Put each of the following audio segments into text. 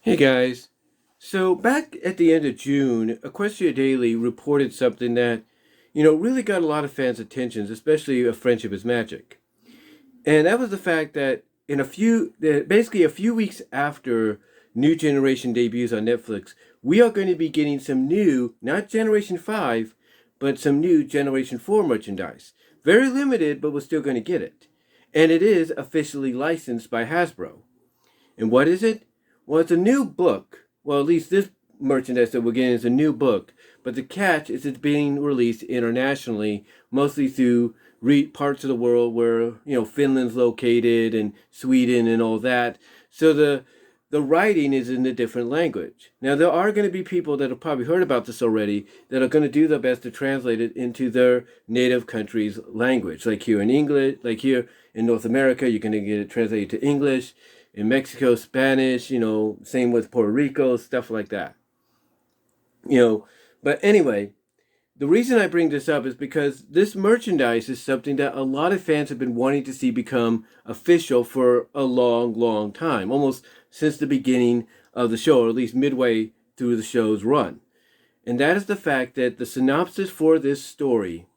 Hey guys. So back at the end of June, Equestria Daily reported something that, really got a lot of fans' attention, especially of Friendship is Magic. And that was the fact that basically a few weeks after New Generation debuts on Netflix, we are going to be getting some new, not Generation 5, but some new Generation 4 merchandise. Very limited, but we're still going to get it. And it is officially licensed by Hasbro. And what is it? Well, it's a new book. Well, at least this merchandise that we're getting is a new book. But the catch is it's being released internationally, mostly through parts of the world where, Finland's located and Sweden and all that. So the writing is in a different language. Now, there are going to be people that have probably heard about this already that are going to do their best to translate it into their native country's language. Like here in English, like here in North America, you're going to get it translated to English. In Mexico, Spanish, same with Puerto Rico, stuff like that. But anyway, the reason I bring this up is because this merchandise is something that a lot of fans have been wanting to see become official for a long, long time, almost since the beginning of the show, or at least midway through the show's run. And that is the fact that the synopsis for this story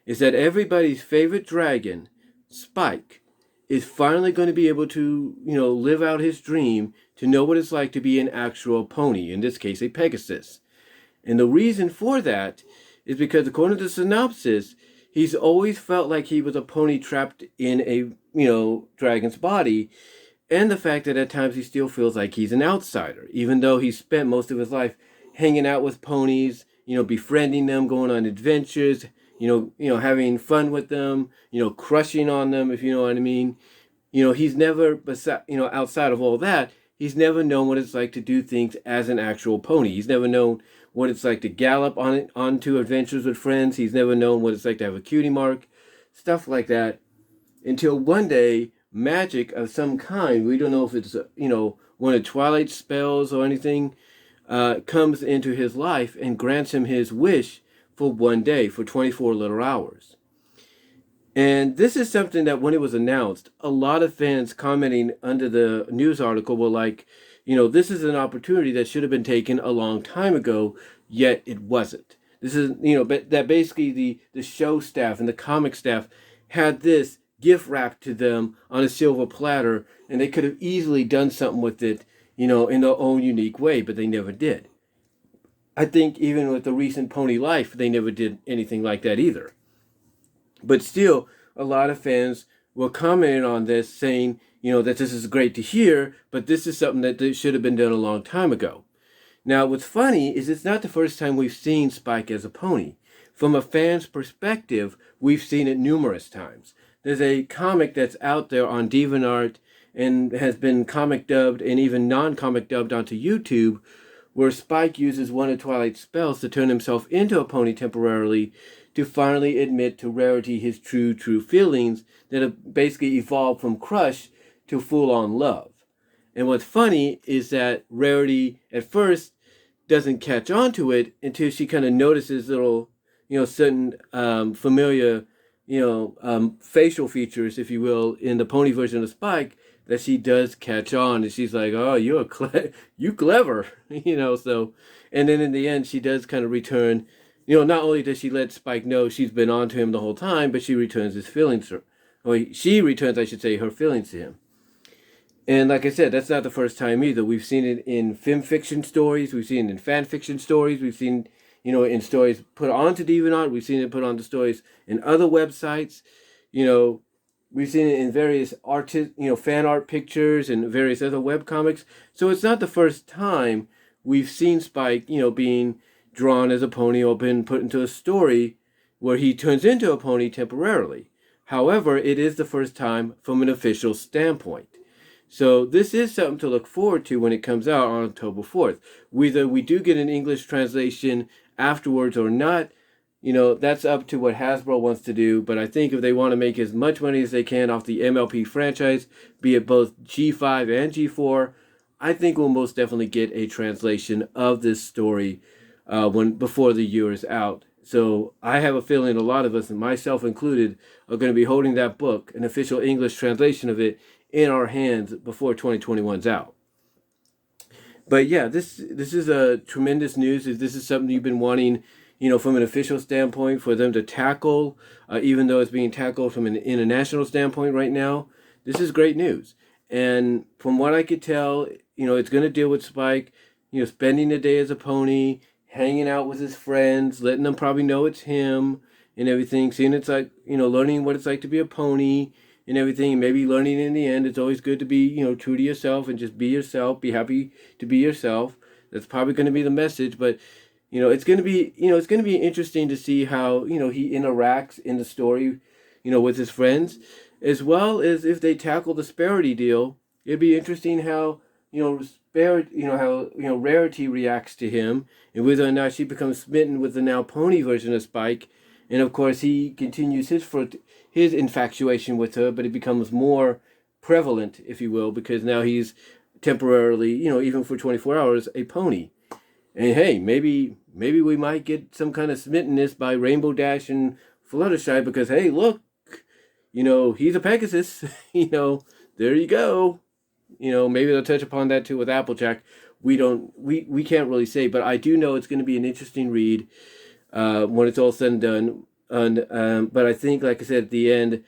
is that everybody's favorite dragon, Spike, is finally going to be able to, live out his dream to know what it's like to be an actual pony, in this case, a Pegasus. And the reason for that is because, according to the synopsis, he's always felt like he was a pony trapped in a, dragon's body, and the fact that at times he still feels like he's an outsider, even though he spent most of his life hanging out with ponies, befriending them, going on adventures, having fun with them, crushing on them, if you know what I mean. He's never, outside of all that, he's never known what it's like to do things as an actual pony. He's never known what it's like to gallop onto adventures with friends. He's never known what it's like to have a Cutie Mark, stuff like that, until one day, magic of some kind, we don't know if it's, one of Twilight spells or anything, comes into his life and grants him his wish for one day, for 24 little hours. And this is something that when it was announced, a lot of fans commenting under the news article were like, this is an opportunity that should have been taken a long time ago, yet it wasn't. This is, but that basically the show staff and the comic staff had this gift wrapped to them on a silver platter, and they could have easily done something with it, in their own unique way, but they never did. I think even with the recent Pony Life, they never did anything like that either. But still, a lot of fans were commenting on this, saying, that this is great to hear, but this is something that should have been done a long time ago. Now, what's funny is it's not the first time we've seen Spike as a pony. From a fan's perspective, we've seen it numerous times. There's a comic that's out there on DeviantArt and has been comic dubbed and even non-comic dubbed onto YouTube, where Spike uses one of Twilight's spells to turn himself into a pony temporarily to finally admit to Rarity his true feelings that have basically evolved from crush to full-on love. And what's funny is that Rarity at first doesn't catch on to it until she kind of notices little, certain familiar, facial features, if you will, in the pony version of Spike, that she does catch on, and she's like, "Oh, you clever," So, and then in the end, she does kind of return. Not only does she let Spike know she's been on to him the whole time, but she returns his feelings, she returns, I should say, her feelings to him. And like I said, that's not the first time either. We've seen it in film fiction stories, we've seen it in fan fiction stories, we've seen, in stories put onto DeviantArt, we've seen it put onto stories in other websites, We've seen it in various fan art pictures and various other webcomics. So it's not the first time we've seen Spike, being drawn as a pony or been put into a story where he turns into a pony temporarily. However, it is the first time from an official standpoint. So this is something to look forward to when it comes out on October 4th. Whether we do get an English translation afterwards or not, that's up to what Hasbro wants to do. But I think if they want to make as much money as they can off the MLP franchise, be it both G5 and G4, I think we'll most definitely get a translation of this story before the year is out. So I have a feeling a lot of us, and myself included, are going to be holding that book, an official English translation of it, in our hands before 2021's out. But yeah, this is a tremendous news. This is something you've been wanting, from an official standpoint for them to tackle, even though it's being tackled from an international standpoint right now. This is great news. And from what I could tell, it's going to deal with Spike, spending the day as a pony, hanging out with his friends, letting them probably know it's him and everything, seeing it's like, learning what it's like to be a pony and everything, and maybe learning in the end. It's always good to be, true to yourself and just be yourself, be happy to be yourself. That's probably going to be the message, but it's going to be, it's going to be interesting to see how, he interacts in the story, with his friends, as well as if they tackle the Sparity deal. It'd be interesting how, Rarity reacts to him, and whether or not she becomes smitten with the now pony version of Spike. And of course, he continues his infatuation with her, but it becomes more prevalent, if you will, because now he's temporarily, even for 24 hours, a pony. And hey, maybe we might get some kind of smittenness by Rainbow Dash and Fluttershy, because hey, look, he's a Pegasus. There you go. Maybe they'll touch upon that too with Applejack. We can't really say, but I do know it's going to be an interesting read when it's all said and done. And but I think, like I said, at the end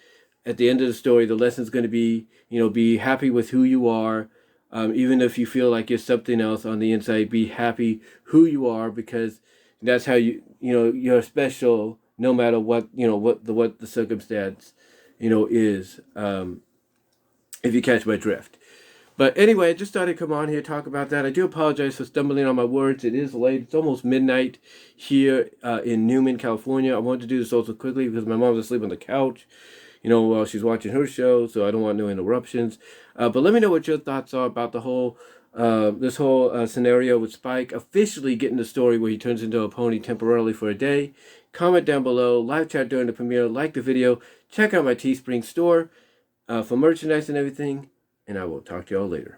of the story, the lesson's going to be, be happy with who you are, even if you feel like you're something else on the inside. Be happy who you are, because that's how you're special, no matter what what the circumstance is. If you catch my drift. But anyway, I just thought I'd come on here and talk about that. I do apologize for stumbling on my words. It is late. It's almost midnight here in Newman, California. I wanted to do this also quickly because my mom's asleep on the couch, while she's watching her show, so I don't want no interruptions. But let me know what your thoughts are about the whole this whole scenario with Spike officially getting the story where he turns into a pony temporarily for a day. Comment down below, live chat during the premiere, like the video, check out my Teespring store for merchandise and everything. And I will talk to y'all later.